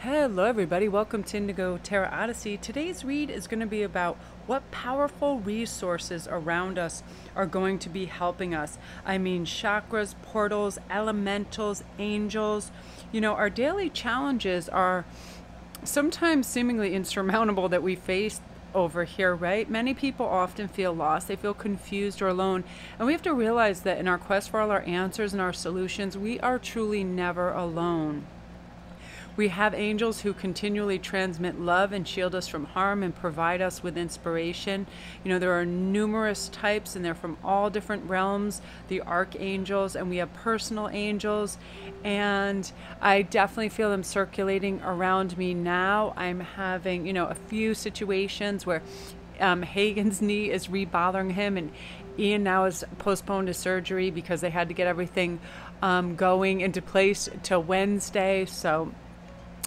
Hello everybody, welcome to Indigo Tarot Odyssey. Today's read is going to be about what powerful resources around us are going to be helping us. I mean chakras, portals, elementals, angels. You know, our daily challenges are sometimes seemingly insurmountable that we face over here, right? Many people often feel lost, they feel confused or alone, and we have to realize that in our quest for all our answers and our solutions, we are truly never alone. We have angels who continually transmit love and shield us from harm and provide us with inspiration. You know, there are numerous types and they're from all different realms, the archangels, and we have personal angels. And I definitely feel them circulating around me now. I'm having, a few situations where Hagen's knee is re-bothering him, and Ian now has postponed his surgery because they had to get everything going into place till Wednesday. So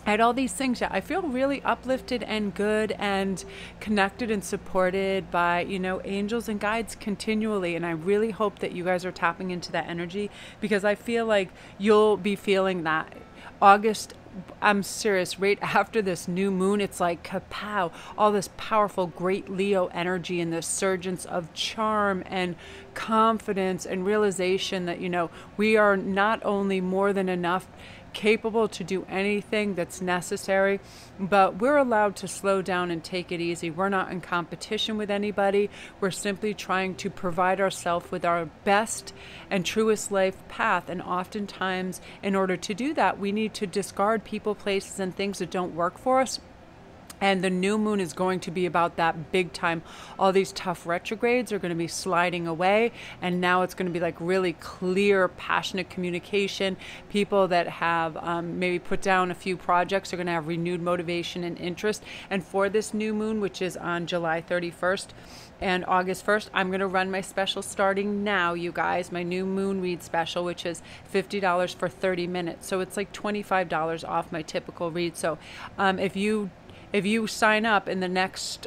I had all these things. I feel really uplifted and good and connected and supported by, angels and guides continually. And I really hope that you guys are tapping into that energy, because I feel like you'll be feeling that. August, I'm serious, right after this new moon, it's like kapow, all this powerful, great Leo energy and the surgence of charm and confidence and realization that, we are not only more than enough capable to do anything that's necessary, but we're allowed to slow down and take it easy. We're not in competition with anybody. We're simply trying to provide ourselves with our best and truest life path. And oftentimes, in order to do that, we need to discard people, places, and things that don't work for us. And the new moon is going to be about that big time. All these tough retrogrades are going to be sliding away. And now it's going to be like really clear, passionate communication. People that have maybe put down a few projects are going to have renewed motivation and interest. And for this new moon, which is on July 31st and August 1st, I'm going to run my special starting now, you guys. My new moon read special, which is $50 for 30 minutes. So it's like $25 off my typical read. So if you sign up in the next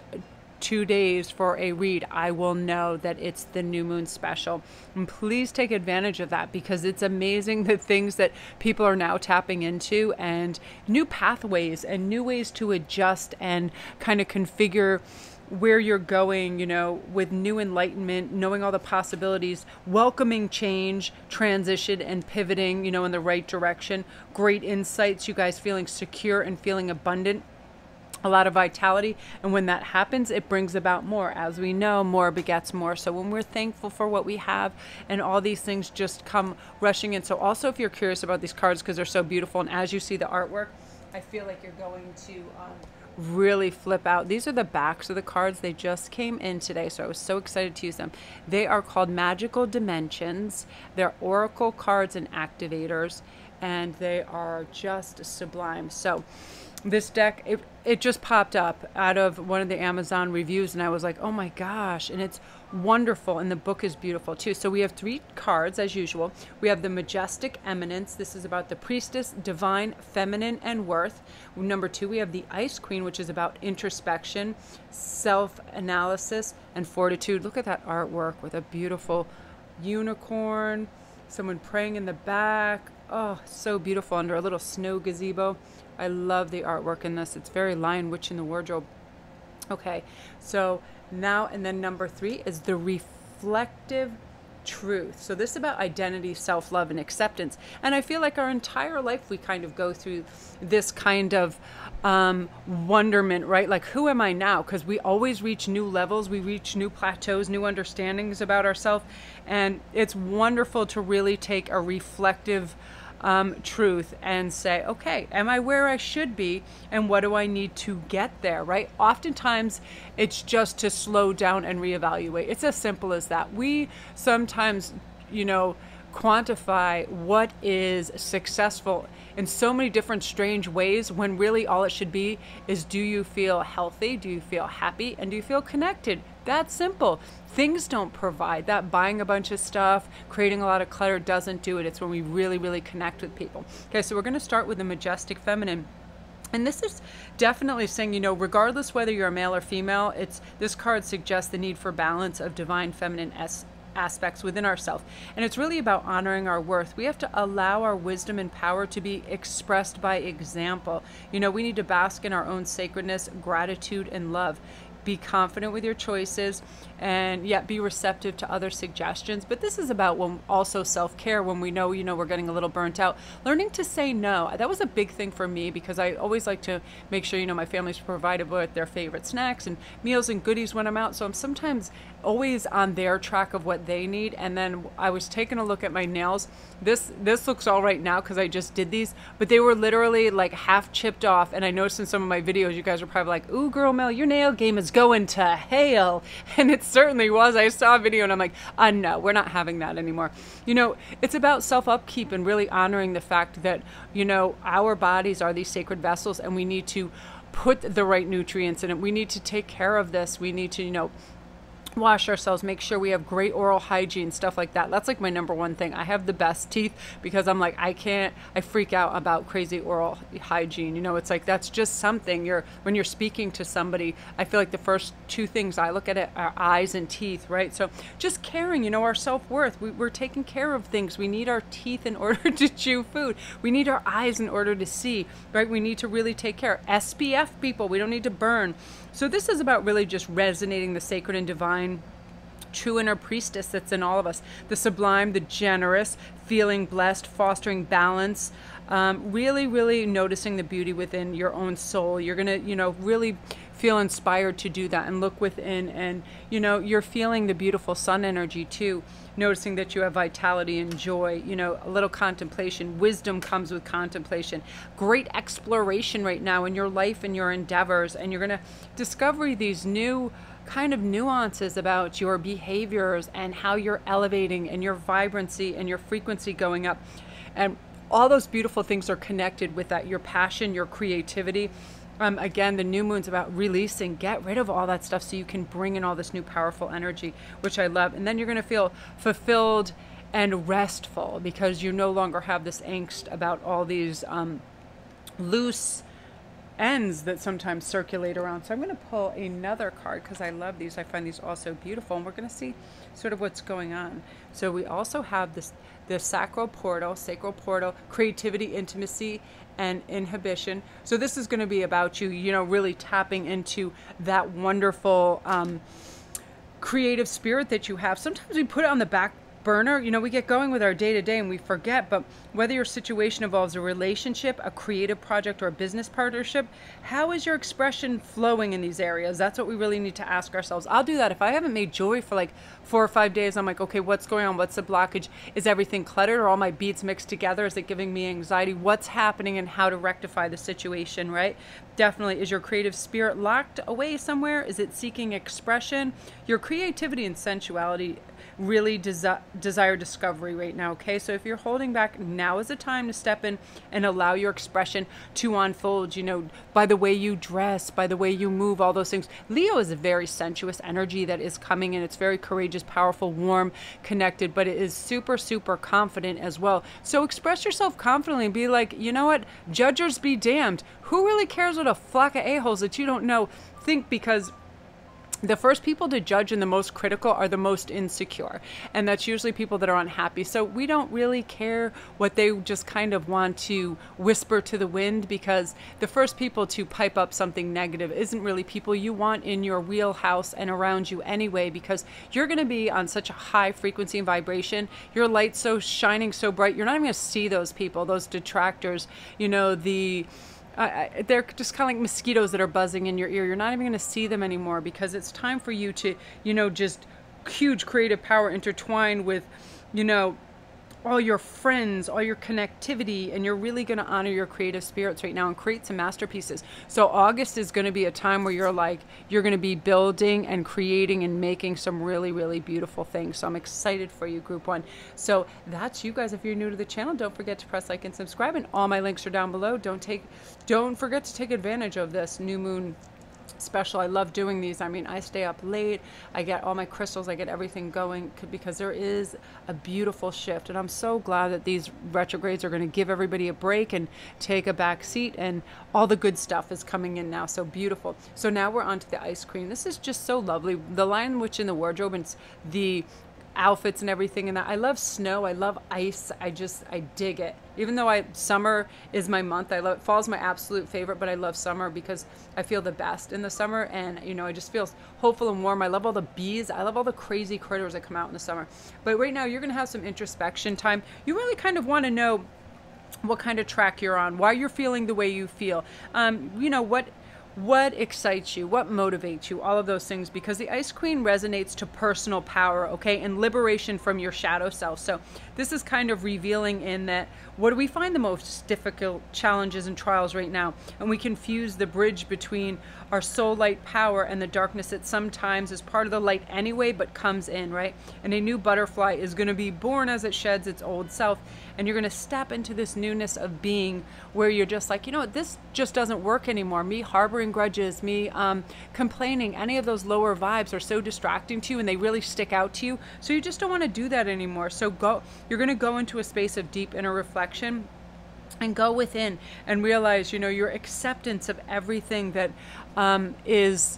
2 days for a read, I will know that it's the new moon special. And please take advantage of that, because it's amazing the things that people are now tapping into, and new pathways and new ways to adjust and kind of configure where you're going, with new enlightenment, knowing all the possibilities, welcoming change, transition, and pivoting, in the right direction. Great insights, you guys feeling secure and feeling abundant. A lot of vitality, and when that happens, it brings about more. As we know, more begets more. So when we're thankful for what we have, and all these things just come rushing in. So also, if you're curious about these cards, because they're so beautiful, and as you see the artwork, I feel like you're going to really flip out. These are the backs of the cards. They just came in today, so I was so excited to use them. They are called Magical Dimensions. They're oracle cards and activators, and they are just sublime. So this deck, it just popped up out of one of the Amazon reviews, and I was like, oh my gosh, and it's wonderful, and the book is beautiful too. So we have 3 cards as usual. We have the Majestic Eminence. This is about the Priestess, Divine, Feminine, and Worth. Number 2, we have the Ice Queen, which is about introspection, self-analysis, and fortitude. Look at that artwork with a beautiful unicorn, someone praying in the back. Oh, so beautiful, under a little snow gazebo. I love the artwork in this. It's very Lion Witch in the Wardrobe. Okay, so now, and then number 3 is the Reflective Truth. So this is about identity, self-love, and acceptance. And I feel like our entire life we kind of go through this kind of wonderment, right? Like, who am I now? Because we always reach new levels, we reach new plateaus, new understandings about ourselves. And it's wonderful to really take a reflective truth and say, okay, am I where I should be, and what do I need to get there, right? Oftentimes it's just to slow down and reevaluate. It's as simple as that. We sometimes, quantify what is successful in so many different strange ways, when really all it should be is, do you feel healthy? Do you feel happy? And do you feel connected? That's simple. Things don't provide that. Buying a bunch of stuff, creating a lot of clutter doesn't do it. It's when we really, really connect with people. Okay, so we're going to start with the Majestic Feminine. And this is definitely saying, regardless whether you're a male or female, this card suggests the need for balance of divine feminine aspects within ourselves. And it's really about honoring our worth. We have to allow our wisdom and power to be expressed by example. We need to bask in our own sacredness, gratitude, and love. Be confident with your choices, and yet be receptive to other suggestions. But this is about also self-care when we know, we're getting a little burnt out. Learning to say no. That was a big thing for me because I always like to make sure, my family's provided with their favorite snacks and meals and goodies when I'm out. So I'm sometimes always on their track of what they need. And then I was taking a look at my nails. This looks all right now because I just did these, but they were literally like half chipped off. And I noticed in some of my videos, you guys are probably like, "Ooh, girl, Mel, your nail game is going to hell." And it certainly was. I saw a video and I'm like, no, we're not having that anymore. It's about self-upkeep and really honoring the fact that, our bodies are these sacred vessels, and we need to put the right nutrients in it. We need to take care of this. We need to, wash ourselves, make sure we have great oral hygiene, stuff like that. That's like my number one thing. I have the best teeth because I'm like, I freak out about crazy oral hygiene. It's like, that's just something when you're speaking to somebody, I feel like the first two things I look at it are eyes and teeth, right? So just caring, our self-worth. We're taking care of things. We need our teeth in order to chew food. We need our eyes in order to see, right? We need to really take care. SPF people, we don't need to burn. So this is about really just resonating the sacred and divine, true inner priestess that's in all of us. The sublime, the generous, feeling blessed, fostering balance, really, really noticing the beauty within your own soul. You're going to, really feel inspired to do that and look within, and, you're feeling the beautiful sun energy too. Noticing that you have vitality and joy, a little contemplation. Wisdom comes with contemplation. Great exploration right now in your life and your endeavors. And you're going to discover these new kind of nuances about your behaviors and how you're elevating and your vibrancy and your frequency going up. And all those beautiful things are connected with that, your passion, your creativity. Again, the new moon's about releasing, get rid of all that stuff so you can bring in all this new powerful energy, which I love. And then you're going to feel fulfilled and restful because you no longer have this angst about all these loose ends that sometimes circulate around. So I'm going to pull another card because I love these. I find these also beautiful, and we're going to see sort of what's going on. So we also have the sacral portal, creativity, intimacy, and inhibition. So this is going to be about you, really tapping into that wonderful creative spirit that you have. Sometimes we put it on the back burner. We get going with our day-to-day and we forget, but whether your situation involves a relationship, a creative project, or a business partnership, how is your expression flowing in these areas? That's what we really need to ask ourselves. I'll do that. If I haven't made jewelry for like 4 or 5 days, I'm like, okay, what's going on? What's the blockage? Is everything cluttered? Are all my beads mixed together? Is it giving me anxiety? What's happening and how to rectify the situation, right? Definitely. Is your creative spirit locked away somewhere? Is it seeking expression? Your creativity and sensuality really desire discovery right now, okay? So if you're holding back, now is the time to step in and allow your expression to unfold, by the way you dress, by the way you move, all those things. Leo is a very sensuous energy that is coming in. It's very courageous, powerful, warm, connected, but it is super, super confident as well. So express yourself confidently and be like, you know what? Judgers be damned. Who really cares what a flock of a-holes that you don't know think? Because the first people to judge and the most critical are the most insecure. And that's usually people that are unhappy. So we don't really care what they just kind of want to whisper to the wind, because the first people to pipe up something negative isn't really people you want in your wheelhouse and around you anyway, because you're going to be on such a high frequency and vibration. Your light's so shining so bright, you're not even going to see those people, those detractors, they're just kind of like mosquitoes that are buzzing in your ear. You're not even going to see them anymore, because it's time for you to, just huge creative power intertwined with, all your friends, all your connectivity, and you're really going to honor your creative spirits right now and create some masterpieces. So August is going to be a time where you're going to be building and creating and making some really, really beautiful things. So I'm excited for you, Group 1. So that's you guys. If you're new to the channel, don't forget to press like and subscribe, and all my links are down below. Don't forget to take advantage of this new moon special. I love doing these. I mean, I stay up late. I get all my crystals. I get everything going because there is a beautiful shift. And I'm so glad that these retrogrades are going to give everybody a break and take a back seat, and all the good stuff is coming in now. So beautiful. So now we're on to the ice cream. This is just so lovely. The Lion Witch in the Wardrobe, and it's the outfits and everything. And I love snow. I love ice. I dig it. Even though summer is my month. Fall's my absolute favorite, but I love summer because I feel the best in the summer. And, you know, I just feel hopeful and warm. I love all the bees. I love all the crazy critters that come out in the summer. But right now you're going to have some introspection time. You really kind of want to know what kind of track you're on, why you're feeling the way you feel. You know, what excites you, what motivates you, all of those things, because the Ice Queen resonates to personal power, okay, and liberation from your shadow self. So this is kind of revealing in that, what do we find the most difficult challenges and trials right now? And we confuse the bridge between our soul light power and the darkness that sometimes is part of the light anyway, but comes in, right? And a new butterfly is going to be born as it sheds its old self. And you're going to step into this newness of being where you're just like, you know, this just doesn't work anymore. Me harboring grudges, me complaining, any of those lower vibes are so distracting to you and they really stick out to you. So you just don't want to do that anymore. So you're going to go into a space of deep inner reflection and go within and realize, you know, your acceptance of everything that is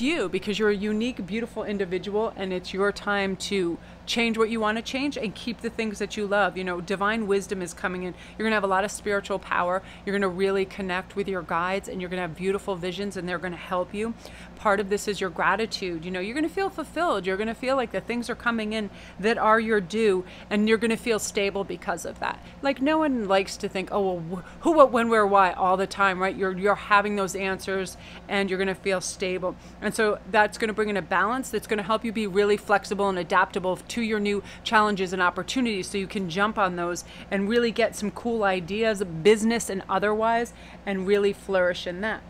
you, because you're a unique, beautiful individual, and it's your time to change what you want to change and keep the things that you love. You know, divine wisdom is coming in. You're going to have a lot of spiritual power. You're going to really connect with your guides, and you're going to have beautiful visions, and they're going to help you. Part of this is your gratitude. You know, you're going to feel fulfilled. You're going to feel like the things are coming in that are your due, and you're going to feel stable because of that. Like, no one likes to think, oh, well, who, what, when, where, why all the time, right? You're having those answers, and you're going to feel stable. And so that's going to bring in a balance that's going to help you be really flexible and adaptable to your new challenges and opportunities, so you can jump on those and really get some cool ideas, business and otherwise, and really flourish in that.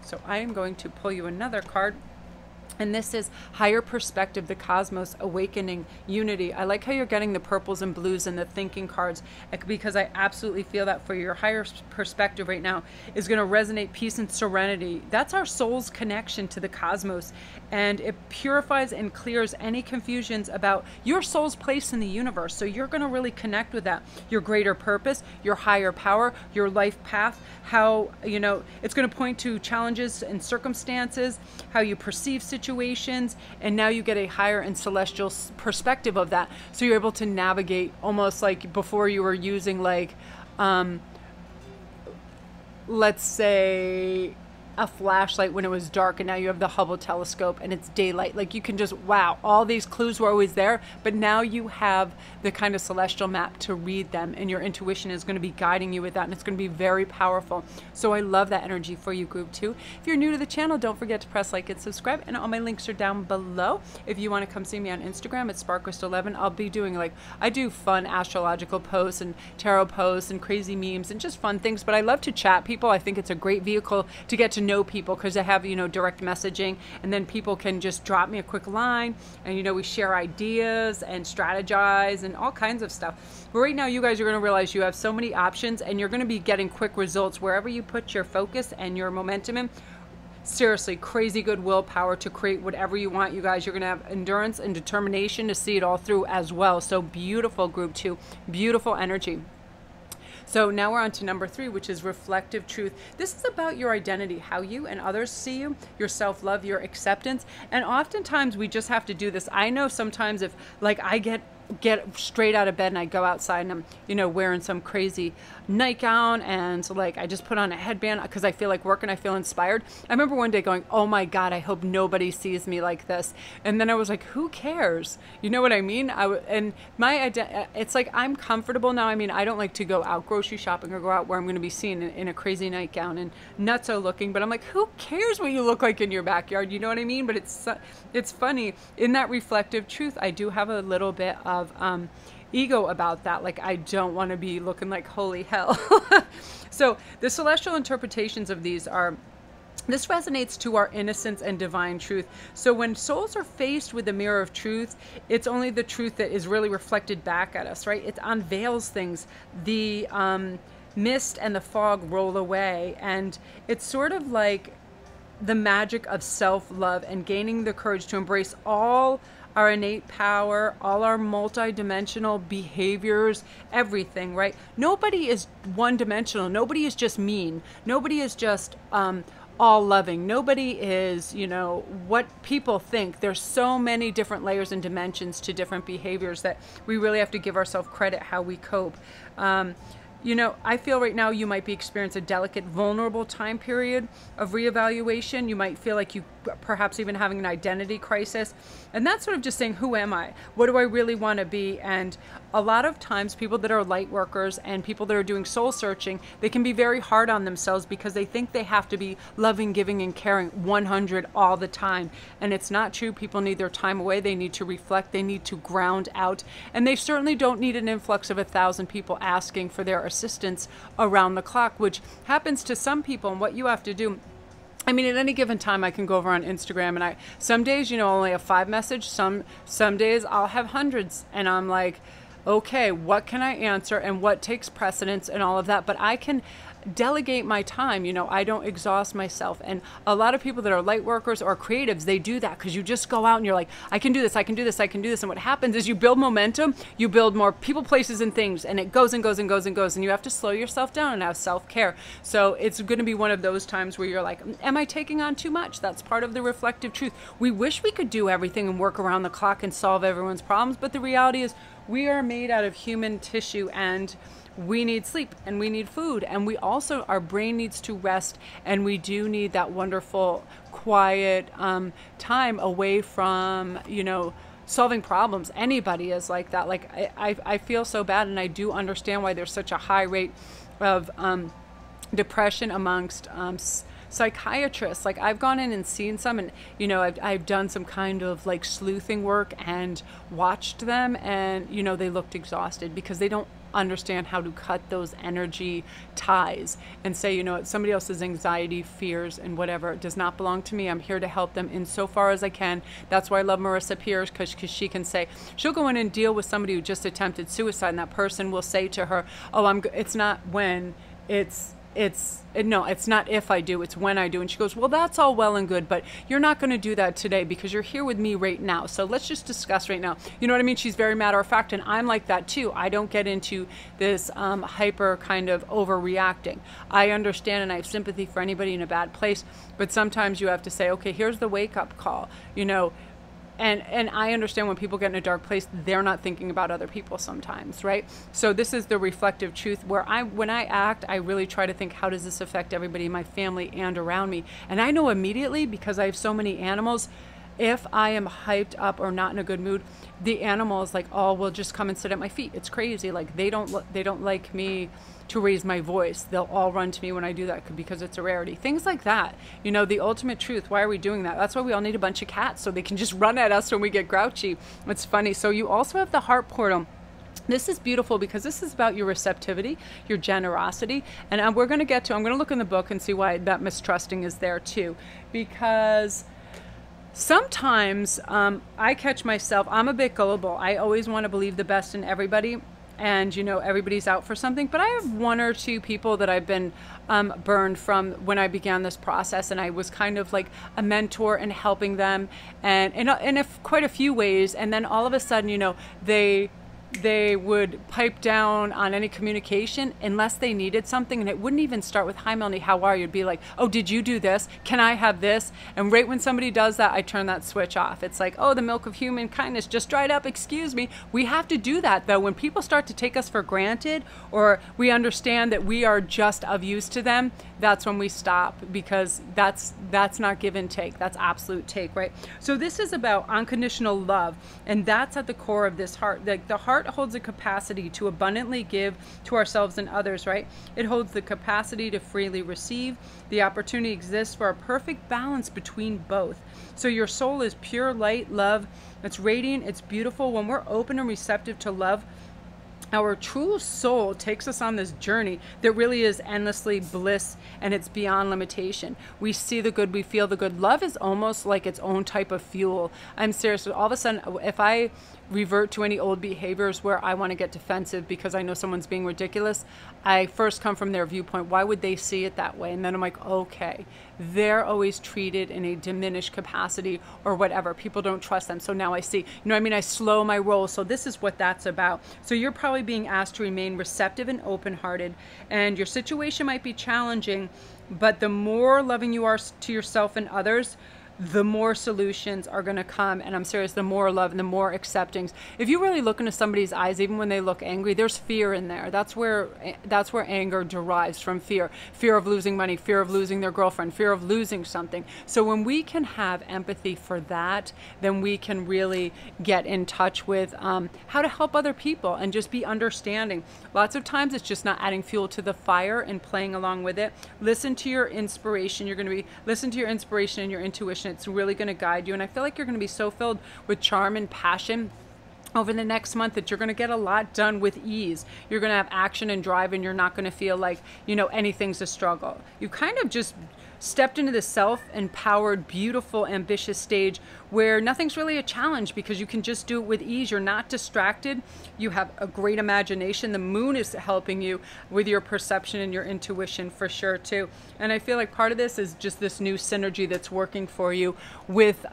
So I am going to pull you another card. And this is Higher Perspective, the Cosmos, Awakening, Unity. I like how you're getting the purples and blues and the thinking cards, because I absolutely feel that for your higher perspective right now is going to resonate peace and serenity. That's our soul's connection to the cosmos. And it purifies and clears any confusions about your soul's place in the universe. So you're going to really connect with that. Your greater purpose, your higher power, your life path, how, you know, it's going to point to challenges and circumstances, how you perceive situations, and now you get a higher and celestial perspective of that. So you're able to navigate almost like before you were using like, let's say a flashlight when it was dark, and now you have the Hubble telescope and it's daylight. Like, you can just, wow, all these clues were always there, but now you have the kind of celestial map to read them, and your intuition is going to be guiding you with that, and it's going to be very powerful. So I love that energy for you, group 2. If you're new to the channel, don't forget to press like and subscribe, and all my links are down below. If you want to come see me on Instagram, it's sparkrist11. I'll be doing, like, I do fun astrological posts and tarot posts and crazy memes and just fun things, but I love to chat people. I think it's a great vehicle to get to know people, because I have, you know, direct messaging, and then people can just drop me a quick line, and, you know, we share ideas and strategize and all kinds of stuff. But right now, you guys are going to realize you have so many options, and you're going to be getting quick results wherever you put your focus and your momentum in. Seriously, crazy good willpower to create whatever you want, you guys. You're going to have endurance and determination to see it all through as well. So beautiful, group 2, beautiful energy. So now we're on to number 3, which is reflective truth. This is about your identity, how you and others see you, your self-love, your acceptance. And oftentimes we just have to do this. I know sometimes if, like, I get straight out of bed and I go outside and I'm, you know, wearing some crazy nightgown, and like I just put on a headband because I feel like working, I feel inspired. I remember one day going, oh my God, I hope nobody sees me like this. And then I was like, who cares? You know what I mean? And it's like, I'm comfortable now. I mean, I don't like to go out grocery shopping or go out where I'm going to be seen in a crazy nightgown and nutso looking, but I'm like, who cares what you look like in your backyard? You know what I mean? But it's funny. In that reflective truth, I do have a little bit of ego about that. Like, I don't want to be looking like holy hell. So the celestial interpretations of these are, this resonates to our innocence and divine truth. So when souls are faced with the mirror of truth, it's only the truth that is really reflected back at us, right? It unveils things. The mist and the fog roll away, and it's sort of like the magic of self-love and gaining the courage to embrace all our innate power, all our multi-dimensional behaviors, everything, right? Nobody is one-dimensional. Nobody is just mean. Nobody is just all loving. Nobody is, you know, what people think. There's so many different layers and dimensions to different behaviors that we really have to give ourselves credit how we cope. You know, I feel right now you might be experiencing a delicate, vulnerable time period of reevaluation. You might feel like you perhaps even having an identity crisis. And that's sort of just saying, who am I? What do I really want to be? And a lot of times people that are light workers and people that are doing soul searching, they can be very hard on themselves because they think they have to be loving, giving, and caring 100 all the time. And it's not true. People need their time away. They need to reflect. They need to ground out. And they certainly don't need an influx of 1,000 people asking for their assistance around the clock, which happens to some people. And what you have to do, I mean, at any given time, I can go over on Instagram and some days, you know, only have 5 messages. Some days I'll have hundreds, and I'm like, okay, what can I answer and what takes precedence and all of that? But I can delegate my time. You know, I don't exhaust myself. And a lot of people that are light workers or creatives, they do that because you just go out and you're like, I can do this, I can do this, I can do this. And what happens is you build momentum, you build more people, places, and things, and it goes and goes and goes and goes. And you have to slow yourself down and have self-care. So it's going to be one of those times where you're like, am I taking on too much? That's part of the reflective truth. We wish we could do everything and work around the clock and solve everyone's problems. But the reality is we are made out of human tissue, and we need sleep and we need food, and we also, our brain needs to rest, and we do need that wonderful quiet time away from, you know, solving problems. Anybody is like that. Like I feel so bad, and I do understand why there's such a high rate of depression amongst psychiatrists. Like I've gone in and seen some, and you know, I've done some kind of like sleuthing work and watched them, and you know, they looked exhausted because they don't understand how to cut those energy ties and say, you know, somebody else's anxiety, fears, and whatever does not belong to me. I'm here to help them insofar as I can. That's why I love Marissa Peers, because she can say, she'll go in and deal with somebody who just attempted suicide, and that person will say to her, oh, it's not when, no, it's not if I do, it's when I do. And she goes, well, that's all well and good, but you're not going to do that today because you're here with me right now. So let's just discuss right now. You know what I mean? She's very matter of fact, and I'm like that too. I don't get into this hyper kind of overreacting. I understand and I have sympathy for anybody in a bad place, but sometimes you have to say, okay, here's the wake up call, you know. And I understand when people get in a dark place, they're not thinking about other people sometimes, right? So this is the reflective truth where when I act, I really try to think, how does this affect everybody in my family and around me? And I know immediately, because I have so many animals, if I am hyped up or not in a good mood, the animals like all will just come and sit at my feet. It's crazy. Like they don't like me to raise my voice. They'll all run to me when I do that because it's a rarity. Things like that. You know, the ultimate truth. Why are we doing that? That's why we all need a bunch of cats, so they can just run at us when we get grouchy. It's funny. So you also have the heart portal. This is beautiful because this is about your receptivity, your generosity. And I'm going to look in the book and see why that mistrusting is there too. Because sometimes I catch myself, I'm a bit gullible. I always want to believe the best in everybody. And, you know, everybody's out for something. But I have 1 or 2 people that I've been burned from when I began this process. And I was kind of like a mentor and helping them and in quite a few ways. And then all of a sudden, you know, they would pipe down on any communication unless they needed something. And it wouldn't even start with, hi, Melanie, how are you? It'd be like, oh, did you do this? Can I have this? And right when somebody does that, I turn that switch off. It's like, oh, the milk of human kindness just dried up. Excuse me. We have to do that, though. When people start to take us for granted, or we understand that we are just of use to them, that's when we stop, because that's not give and take. That's absolute take, right? So this is about unconditional love, and that's at the core of this heart. Like the heart holds the capacity to abundantly give to ourselves and others, right? It holds the capacity to freely receive. The opportunity exists for a perfect balance between both. So your soul is pure light, love. It's radiant, it's beautiful. When we're open and receptive to love, our true soul takes us on this journey that really is endlessly bliss, and it's beyond limitation. We see the good, we feel the good. Love is almost like its own type of fuel. I'm serious. All of a sudden, if I revert to any old behaviors where I want to get defensive because I know someone's being ridiculous, I first come from their viewpoint. Why would they see it that way? And then I'm like, okay, they're always treated in a diminished capacity or whatever. People don't trust them. So now I see, you know what I mean? I slow my roll. So this is what that's about. So you're probably being asked to remain receptive and open-hearted, and your situation might be challenging, but the more loving you are to yourself and others, the more solutions are going to come. And I'm serious, the more love and the more acceptance. If you really look into somebody's eyes, even when they look angry, there's fear in there. That's where anger derives from, fear of losing money, fear of losing their girlfriend, fear of losing something. So when we can have empathy for that, then we can really get in touch with how to help other people and just be understanding. Lots of times it's just not adding fuel to the fire and playing along with it. Listen to your inspiration. Listen to your inspiration and your intuition. It's really going to guide you. And I feel like you're going to be so filled with charm and passion over the next month that you're going to get a lot done with ease. You're going to have action and drive, and you're not going to feel like, you know, anything's a struggle. You kind of just stepped into this self-empowered, beautiful, ambitious stage where nothing's really a challenge because you can just do it with ease. You're not distracted. You have a great imagination. The moon is helping you with your perception and your intuition for sure too. And I feel like part of this is just this new synergy that's working for you with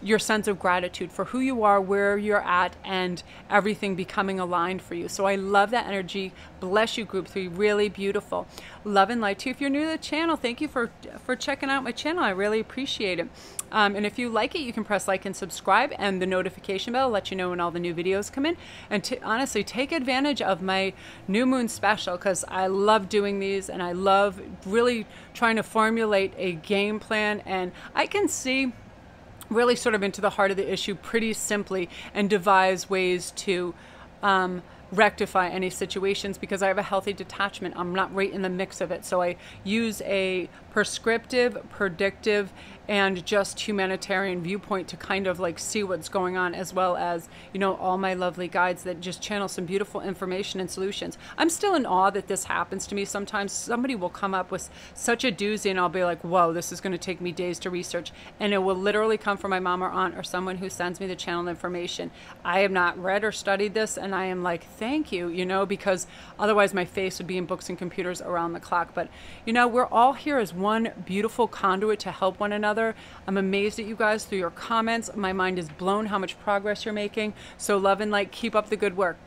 your sense of gratitude for who you are, where you're at, and everything becoming aligned for you. So I love that energy. Bless you, group 3. Really beautiful. Love and light to you. If you're new to the channel, thank you for checking out my channel. I really appreciate it. And if you like it, you can press like and subscribe, and the notification bell will let you know when all the new videos come in. And honestly, take advantage of my new moon special, because I love doing these, and I love really trying to formulate a game plan. And I can see really sort of into the heart of the issue pretty simply and devise ways to rectify any situations, because I have a healthy detachment. I'm not right in the mix of it. So I use a prescriptive, predictive, and just humanitarian viewpoint to kind of like see what's going on, as well as, you know, all my lovely guides that just channel some beautiful information and solutions. I'm still in awe that this happens to me. Sometimes somebody will come up with such a doozy and I'll be like, whoa, this is going to take me days to research. And it will literally come from my mom or aunt or someone who sends me the channel information. I have not read or studied this, and I am like, thank you, you know, because otherwise my face would be in books and computers around the clock. But, you know, we're all here as one beautiful conduit to help one another. I'm amazed at you guys through your comments. My mind is blown how much progress you're making. So love and light, keep up the good work.